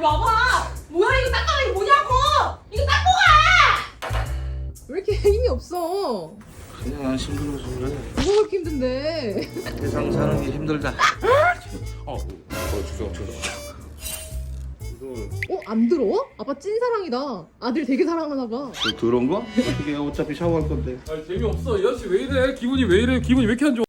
와봐. 뭐야 이거 닦아라 이거 뭐냐고. 이거 닦고 가. 왜 이렇게 힘이 없어? 그냥 난 힘들어서 그래. 뭐가 그렇게 힘든데? 세상 사는 게 힘들다. 죄송. 안 더러워? 아빠 찐사랑이다. 아들 되게 사랑하나 봐. 더러운 거? 어떻게 어차피 샤워할 건데. 재미없어. 이 아저씨 왜 이래? 기분이 왜 이래? 기분이 왜 이렇게 안 좋아?